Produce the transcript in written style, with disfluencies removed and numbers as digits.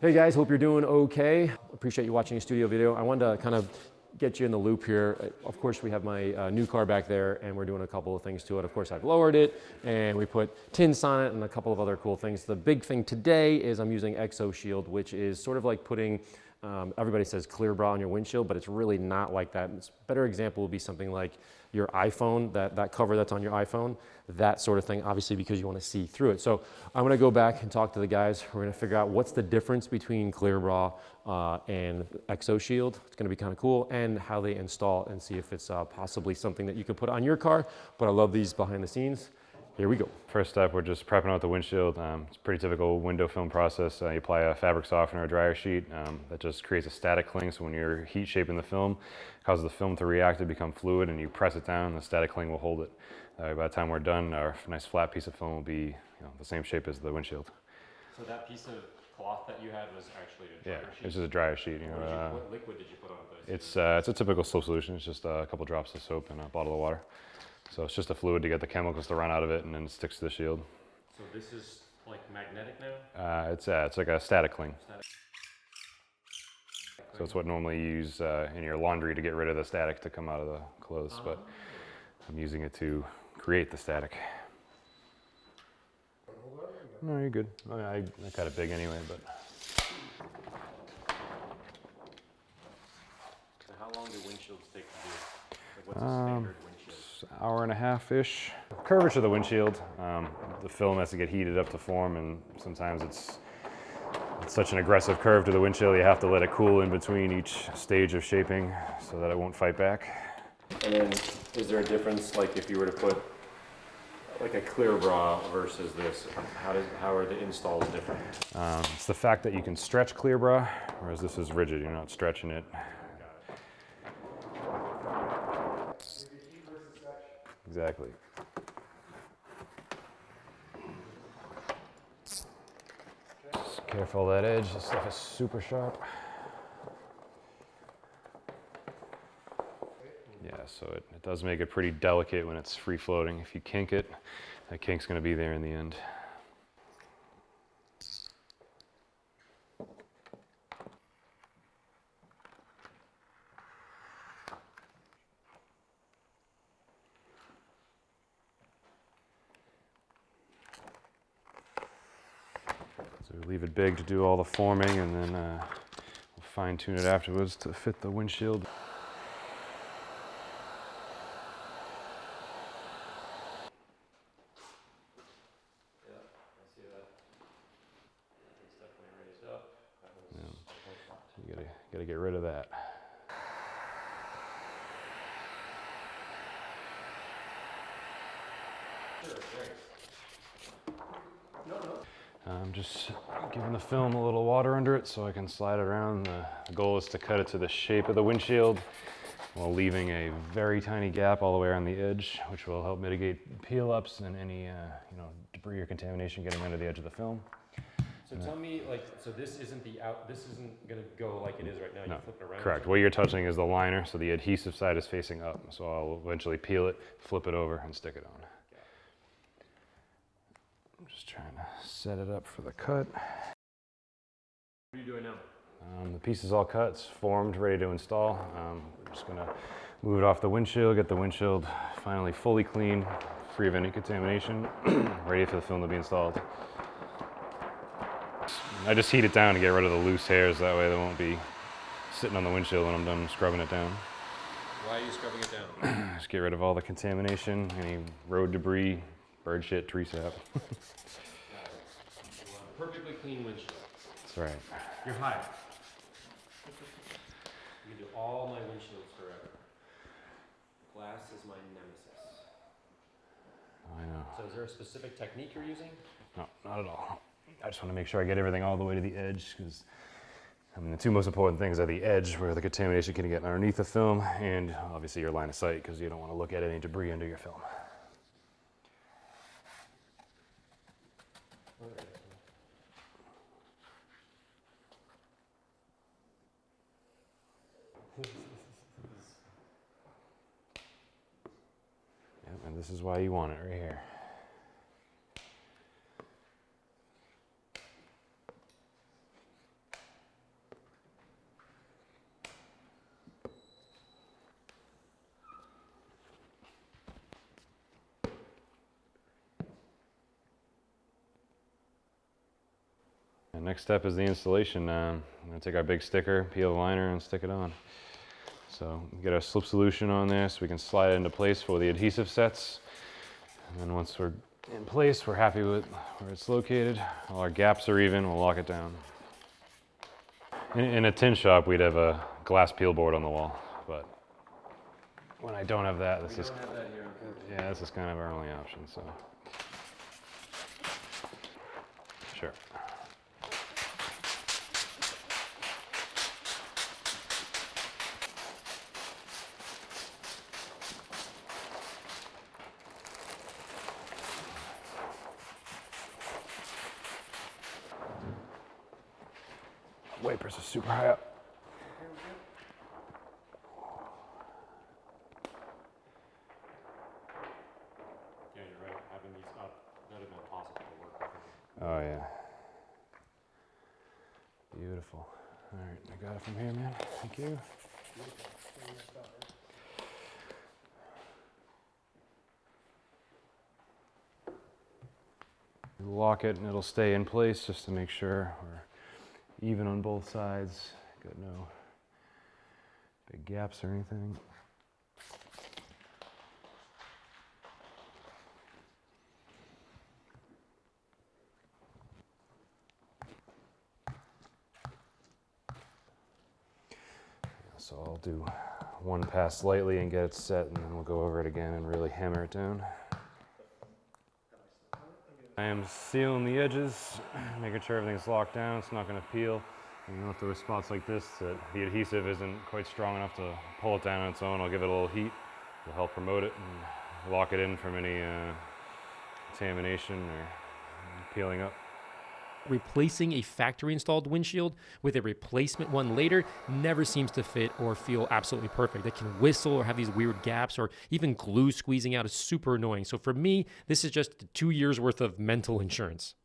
Hey guys, hope you're doing okay. Appreciate you watching a studio video. I wanted to kind of get you in the loop here. Of course, we have my new car back there and we're doing a couple of things to it. Of course, I've lowered it and we put tints on it and a couple of other cool things. The big thing today is I'm using Exoshield, which is sort of like putting, everybody says clear bra on your windshield, but it's really not like that. A better example would be something like your iPhone, that cover that's on your iPhone, that sort of thing, obviously because you want to see through it. So I'm gonna go back and talk to the guys. We're gonna figure out what's the difference between clear bra and Exoshield. It's gonna be kind of cool, and how they install and see if it's possibly something that you can put on your car. But I love these behind the scenes. Here we go. First step, we're just prepping out the windshield. It's a pretty typical window film process. You apply a fabric softener or dryer sheet that just creates a static cling. So when you're heat shaping the film, it causes the film to react to become fluid, and you press it down, the static cling will hold it. By the time we're done, our nice flat piece of film will be the same shape as the windshield. So that piece of cloth that you had was actually a dryer sheet? It's just a dryer sheet. What liquid did you put on this? It's a typical soap solution. It's just a couple drops of soap and a bottle of water. So it's just a fluid to get the chemicals to run out of it, and then it sticks to the shield. So this is like magnetic now? It's like a static cling. So it's what normally you use in your laundry to get rid of the static to come out of the clothes, but I'm using it to create the static. No, you're good. I got it big anyway, but. So how long do windshields take to do? Like what's a standard windshield? Hour and a half-ish. Curvature of the windshield, the film has to get heated up to form, and sometimes it's such an aggressive curve to the windshield, you have to let it cool in between each stage of shaping so that it won't fight back. And then is there a difference, like if you were to put like a clear bra versus this, how are the installs different? It's the fact that you can stretch clear bra, whereas this is rigid, you're not stretching it. Exactly. Just careful of that edge, this stuff is super sharp. Yeah, so it does make it pretty delicate when it's free floating. If you kink it, that kink's gonna be there in the end. So we leave it big to do all the forming, and then we'll fine tune it afterwards to fit the windshield. Yeah, I see that. It's definitely raised up. You gotta get rid of that. Sure, thanks. No. I'm just giving the film a little water under it so I can slide it around. The goal is to cut it to the shape of the windshield while leaving a very tiny gap all the way around the edge, which will help mitigate peel-ups and any debris or contamination getting under the edge of the film. So tell me, so this isn't this isn't gonna go like it is right now. No, you flip it around. correct. What you're touching is the liner, so the adhesive side is facing up. So I'll eventually peel it, flip it over, and stick it on. I'm just trying to set it up for the cut. What are you doing now? The piece is all cut, it's formed, ready to install. We're just gonna move it off the windshield, get the windshield finally fully clean, free of any contamination, ready for the film to be installed. I just heat it down to get rid of the loose hairs, that way they won't be sitting on the windshield when I'm done scrubbing it down. Why are you scrubbing it down? Just get rid of all the contamination, any road debris, bird shit, tree sap. Perfectly clean windshield. That's right. You're hired. You can do all my windshields forever. Glass is my nemesis. I know. So is there a specific technique you're using? No, not at all. I just want to make sure I get everything all the way to the edge, because the two most important things are the edge, where the contamination can get underneath the film, and obviously your line of sight, because you don't want to look at any debris under your film. Yep, and this is why you want it right here. And next step is the installation. I'm gonna take our big sticker, peel the liner, and stick it on. So get our slip solution on there so we can slide it into place for the adhesive sets. And then once we're in place, we're happy with where it's located. All our gaps are even, we'll lock it down. In a tin shop, we'd have a glass peel board on the wall, but when I don't have that, this is yeah, this is kind of our only option. So sure. Wipers are super high up. Yeah, you're right. Having these up, that would have been impossible to work with. Oh yeah. Beautiful. All right, I got it from here, man. Thank you. Lock it and it'll stay in place just to make sure we're even on both sides. Got no big gaps or anything. So I'll do one pass lightly and get it set, and then we'll go over it again and really hammer it down. I am sealing the edges, making sure everything's locked down, it's not going to peel. And you know, if there are spots like this that the adhesive isn't quite strong enough to pull it down on its own, I'll give it a little heat. It'll help promote it and lock it in from any contamination or peeling up. Replacing a factory installed windshield with a replacement one later never seems to fit or feel absolutely perfect. It can whistle or have these weird gaps, or even glue squeezing out is super annoying. So for me, this is just 2 years worth of mental insurance.